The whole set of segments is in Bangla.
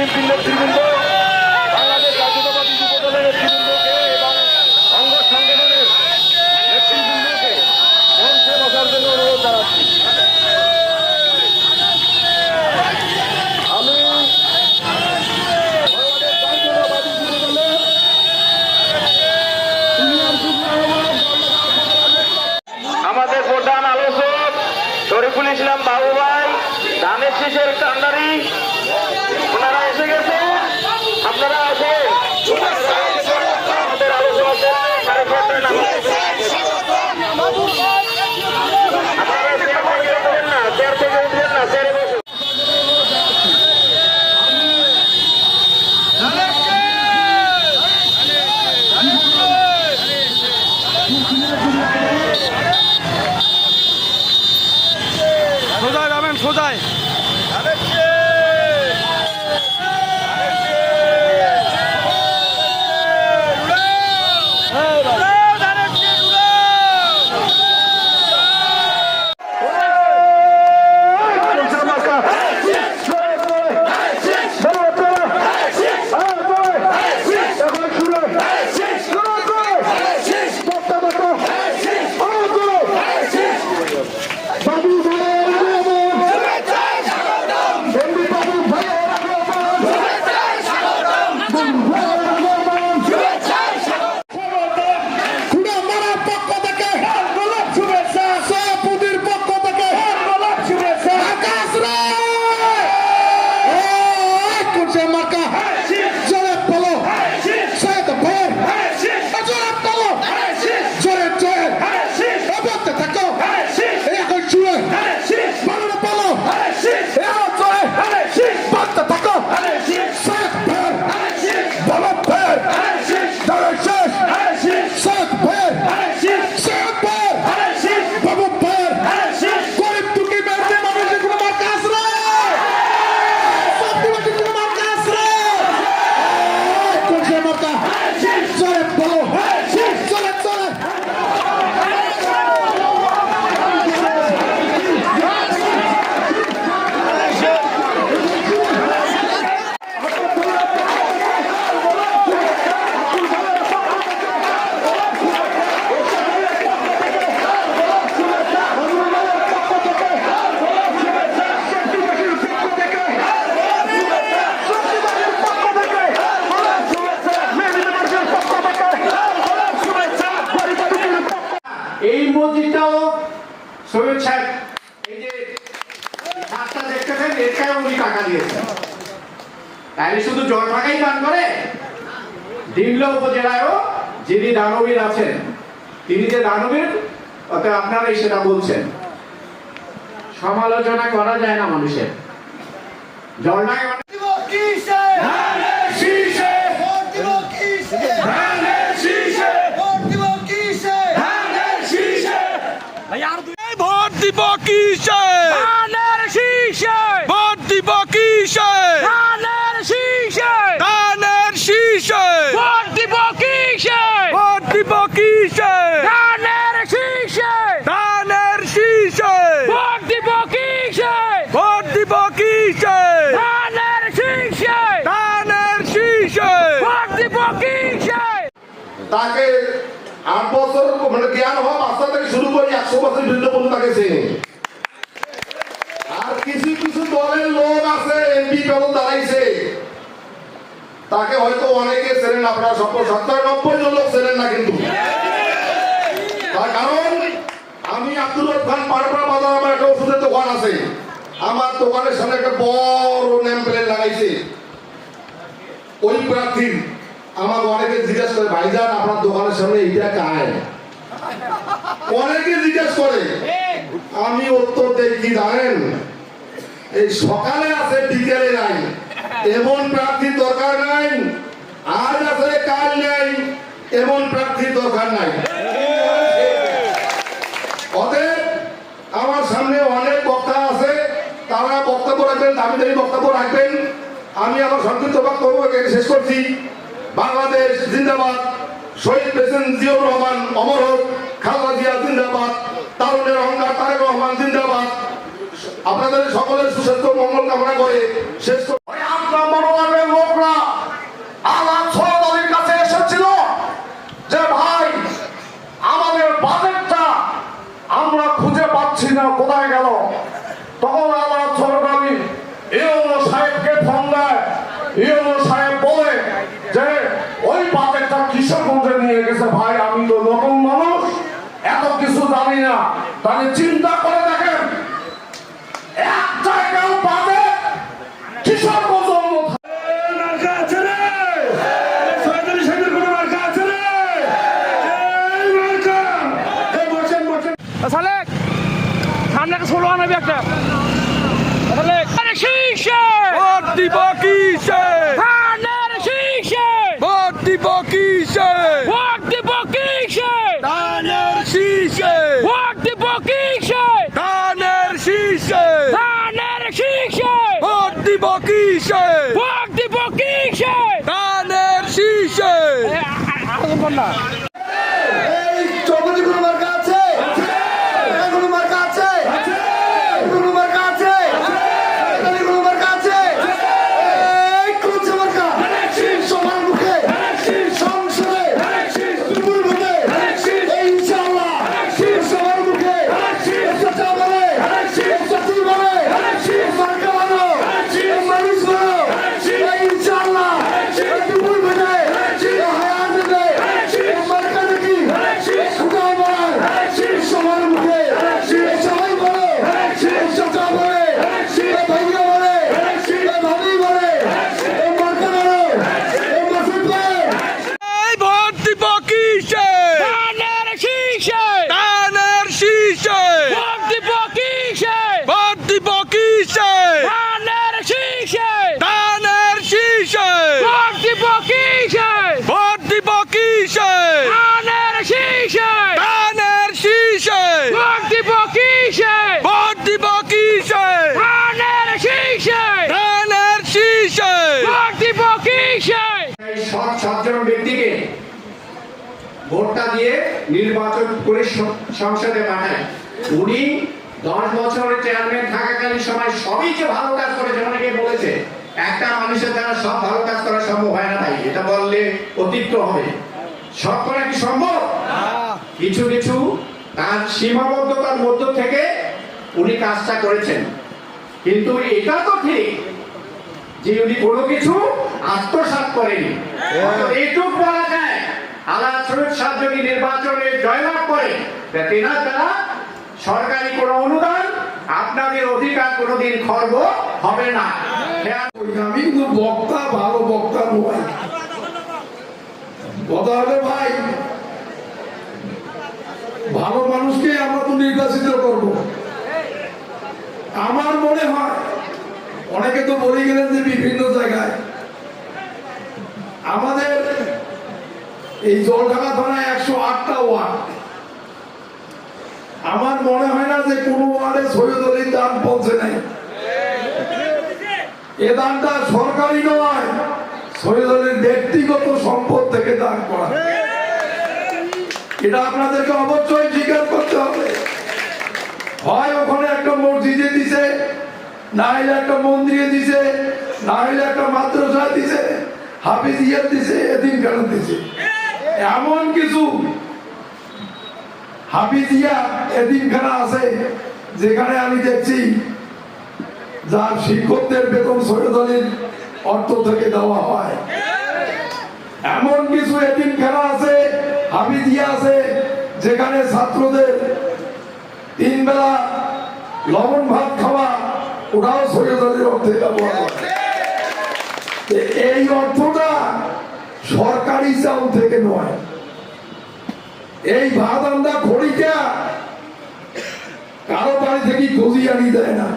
বিএনপির নেতৃবৃন্দ, বাংলাদেশ জাতীয়তাবাদী যুবদলের নেতৃবৃন্দকে এবং অঙ্গ সংগঠনের নেতৃবৃন্দকে মঞ্চে বসার জন্য অনুরোধ জানাচ্ছি। আমি বাংলাদেশ জাতীয়তাবাদী যুবদলের আমাদের প্রধান আলোচক শরীফুল ইসলাম বাবু ভাই, ধানের শীষের কান্ডারি, ওনারা এসে গেছেন। আপনারা আসেন আমাদের আলোচনা আপনারা চেয়ার থেকে উঠবেন না, চেয়ারে বসুন। সোজায় যাবেন, সোজায়। এই মসজিদটাও সৈয়দ সাহেব, এই যে রাস্তা দেখতেছেন, এটাও উনি টাকা দিয়েছেন। তাই শুধু জল টাকাই দান করে, ডিমলা উপজেলায়ও যিনি দানবীর আছেন, তিনি যে দানবীর, অতএব আপনারাই সেটা বলছেন। সমালোচনা করা যায় না মানুষের। জল টাকা ভোট দিব কিসে? ধানের শীষে। ভোট দিব কিসে? ধানের শীষে। ধানের শীষে। ভোট দিব কিসে? ভোট দিব কিসে? ধানের শীষে। ধানের শীষে। ভোট দিব কিসে? ভোট দিব কিসে? ধানের শীষে। ধানের শীষে। ভোট দিব কিসে? তাকে 8 বছর মানে জ্ঞান হওয়া বাচ্চা থেকে শুরু করে 100 বছর বৃদ্ধ পর্যন্ত তাকে চেনে। আর কিছু কিছু দলের লোক আছে এমপি পদে দাঁড়াইছে, তাকে হয়তো অনেকে চেনেন, আপনারা 70-90 জন লোক চেনেন না। কিন্তু তার কারণ আমি আব্দুল রব খান পাড়পাড়া বাজার, আমার একটা ওষুধের দোকান আছে, আমার দোকানের সামনে একটা বড় নেম প্লেট লাগাইছে ওই প্রার্থীর। আমার অনেকে জিজ্ঞাসা করে, ভাইজান আপনার দোকানের সামনে এইটা কায়? অনেকে জিজ্ঞাসা করে, আমি উত্তর দেই কি জানেন? এই সকালে আছে, বিকেলে নাই, এমন প্রার্থীর দরকার নাই। আজ আছে, কাল নাই, এমন প্রার্থীর দরকার নাই। অতএব আমার সামনে অনেক বক্তা আছে, তারা বক্তব্য রাখবেন, দামি দামি বক্তব্য রাখবেন। আমি আমার সংক্ষিপ্ত বক্তব্য শেষ করছি। বাংলাদেশ জিন্দাবাদ, শহীদ প্রেসিডেন্ট জিয়াউর রহমান অমর হোক, খালেদা জিয়া জিন্দাবাদ, তারুণের অহংকার তারেক রহমান জিন্দাবাদ। আপনাদের সকলের সুস্বাস্থ্য মঙ্গল কামনা করে শেষ করছি। সাহেবকে ফোন দেয়, ইউনো সাহেব বলে যে ওই বাজেটটা কিশোরগঞ্জে নিয়ে গেছে। ভাই আমি তো নতুন মানুষ, এত কিছু জানি না, তাহলে চিন্তা করে দেখেন এক জায়গায় বাজেট কিশোরগঞ্জ সালেক সামনে একটা ষোলো আনাবি একটা সালেক শীর্ষে ভোট দিব কিসে ধানের শীর্ষে ভোট দিব কিসে ভোট দিব কিসে ধানের শীর্ষে ভোট দিব কিসে ধানের শীর্ষে ধানের শীর্ষে ভোট দিব কিসে ভোট দিব কিসে ধানের শীর্ষে না ব্যক্তিকে ভোটটা দিয়ে নির্বাচন করে সংসদে পাঠায়। উনি 10 বছরের চেয়ারম্যান থাকাকালীন সময় সবই যে ভালো কাজ করেছে, অনেকে বলেছে একটা মানুষের দ্বারা সব ভালো কাজ করা সম্ভব হয় না ভাই, এটা বললে অতিরিক্ত হবে। সব করা কি সম্ভব? কিছু কিছু তার সীমাবদ্ধতার মধ্য থেকে উনি কাজটা করেছেন, কিন্তু এটা তো ঠিক যে উনি কোনো কিছু আত্মসাৎ করেনি। এইটুক বলা যায় আলাদ শরীফ সাহেব যদি নির্বাচনে জয়লাভ করে তেনার দ্বারা সরকারি কোনো অনুদান আপনাদের অধিকার কোনোদিন খর্ব হবে না। আমি কিন্তু বক্তা ভালো বক্তা নয়, কথা হলে ভাই ভালো মানুষকে আমরা তো নির্বাচিত করব। আমার মনে হয় অনেকে তো বলে গেলেন যে বিভিন্ন জায়গায় আমাদের এই জলঢাকা থানায় 108টা ওয়ার্ড, আমার মনে হয় না যে কোনো ওয়ার্ডে সৈয়দ আলীর দান পৌঁছে নাই। এ দানটা সরকারি নয়, সৈয়দ আলীর ব্যক্তিগত সম্পদ থেকে দান করা। এটা আপনাদেরকে অবশ্যই স্বীকার করতে হবে। হয় ওখানে একটা মসজিদে দিছে, না হলে একটা মন্দিরে দিছে, না হলে একটা মাদ্রাসা দিছে, হাফিজিয়া দিছে, এতিমখানা দিছে। এমন কিছু হাফিজিয়া এতিমখানা আছে যেখানে আমি দেখছি যার শিক্ষকদের বেতন সৈয়দ আলীর অর্থ থেকে দেওয়া হয়। এমন কিছু এতিমখানা আছে, হাফিজিয়া আছে যেখানে ছাত্রদের 3 বেলা লবণ ভাত খাওয়া ওটাও সৈয়দ আলীর অর্থে ব্যবহার করে। এই অর্থটা সরকারি চাউল থেকে নয়। এই ভাত আমরা খড়িকা কারো বাড়ি থেকে খুঁজি আনি দেয় না।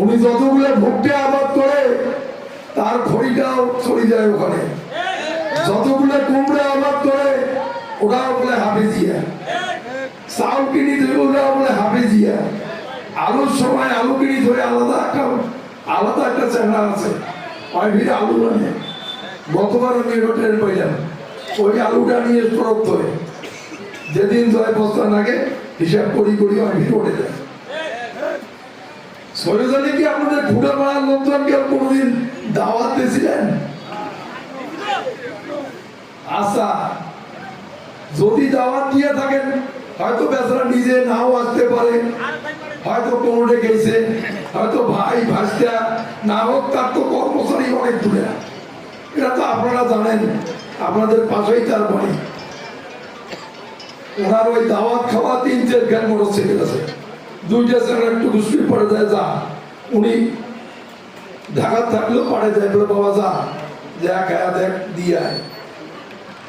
উনি যতগুলো ভুট্টা আবাদ করে তার খড়িটাও চলে যায় ওখানে, যতগুলো কুমড়া আবাদ করে ওটাও বলে হাফেজিয়া, চাউল কিনি ধরে ওটাও বলে হাফেজিয়া, আলুর সময় আলু কিনি ধরে আলাদা একটা চেহারা আছে, ওই ভিড়ে আলু আনে। গতবার আমি রোটের পাইলাম ওই আলুটা নিয়ে প্ররক্ত হয়ে যেদিন 6 বস্তা লাগে হিসাব করি করি ওই ভিড় ওঠে যায়। সৈয়দ আলী কি আপনাদের ঘুরে বেড়ার লোকজনকে কোনোদিন দাওয়াত দিয়েছিলেন? আচ্ছা, যদি দাওয়াত দিয়ে থাকেন হয়তো বেচারা নিজে নাও আসতে পারে, হয়তো কোনোটে গেছে, হয়তো ভাই ভাসটা না হোক, তার তো কর্মচারী অনেক দূরে। এটা তো আপনারা জানেন, আপনাদের পাশেই তার বাড়ি। ওনার ওই দাওয়াত খাওয়া 3-4 গ্যান মোটরসাইকেল আছে, 2টা ছেলে একটু দুষ্টি পড়ে যায়, যা উনি ঢাকা থাকলেও পাড়ে যায়, বলে বাবা যা যা খায়া দেখ দিয়ে আয়।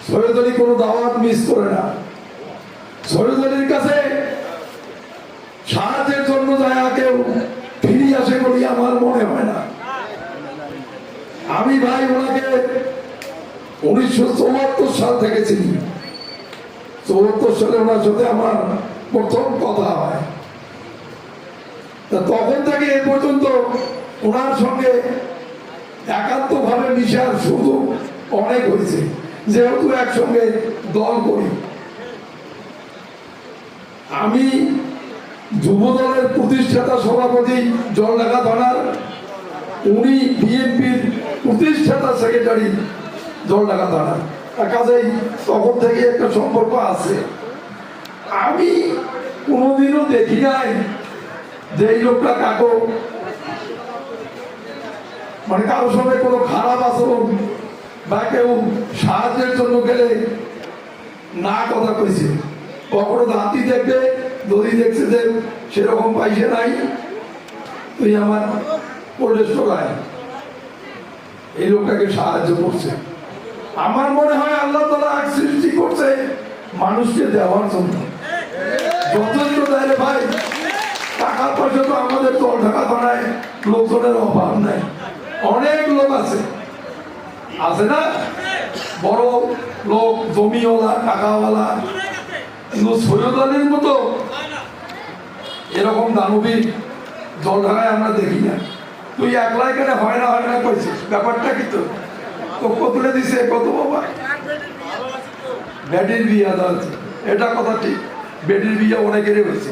সৈয়দ আলী কোনো দাওয়াত মিস করে না। সৈয়দ আলীর কাছে সাহায্যের জন্য যায় কেউ ফিরে আসে বলে আমার মনে হয় না। আমি ভাই ওনাকে 1974 সাল থেকে চিনি। 74 সালে ওনার সাথে আমার প্রথম কথা হয়। তখন থেকে এ পর্যন্ত ওনার সঙ্গে একান্তভাবে মিশার সুযোগ অনেক হয়েছে, যেহেতু একসঙ্গে দল করি। আমি যুব দলের প্রতিষ্ঠাতা সভাপতি জলঢাকা থানার, উনি বিএনপির প্রতিষ্ঠাতা সেক্রেটারি জলঢাকা থানার। কাজেই তখন থেকে একটা সম্পর্ক আছে। আমি কোনোদিনও দেখি নাই যে এই লোকটা কাকো মানে কারোর সঙ্গে কোনো খারাপ আচরণ বা কেউ সাহায্যের জন্য গেলে না কথা কইছে। কখনো দাঁতি দেখবে, যদি দেখছে যে সেরকম পাইছে নাই, তুই আমার পরিবেশটায় এই লোকটাকে সাহায্য করছে। আমার মনে হয় আল্লাহ তাআলা এক সৃষ্টি করছে মানুষকে দেওয়ার জন্য। যথেষ্ট দেয় ভাই, টাকা পয়সা তো আমাদের জলঢাকা থানায় লোকজনের অভাব নাই, অনেক লোক আছে, আছে না? বড় লোক, জমিওয়ালা, টাকাওয়ালা। কিন্তু সৈয়দ আলীর মতো এরকম দানবী জলঢাকায় আমরা দেখি না। তুই একলা এখানে হয় না কইছিস, ব্যাপারটা কি? তো তুলে দিছে কত বাবা, বেটির বিয়া দেওয়া, এটা কথা ঠিক। বেটির বিয়া অনেকেরই হয়েছে।